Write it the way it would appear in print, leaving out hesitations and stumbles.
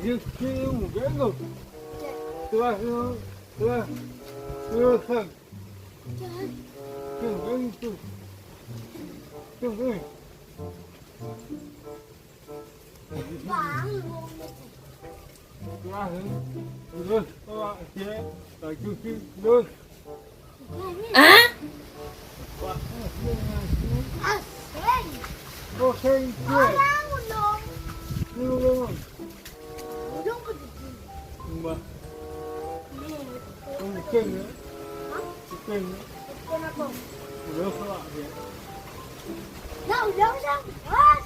Cái kia một cái rồi. Tôi thằng cái Vàng luôn. À? À, sen. Có sen Wala kia. mo long. Luôn. Ulong ka dito. Mà Hindi. không kênh nữa. Ha? Kênh nữa. Ito na ko. Nó không lại vậy. Daw, daw, daw. Ah,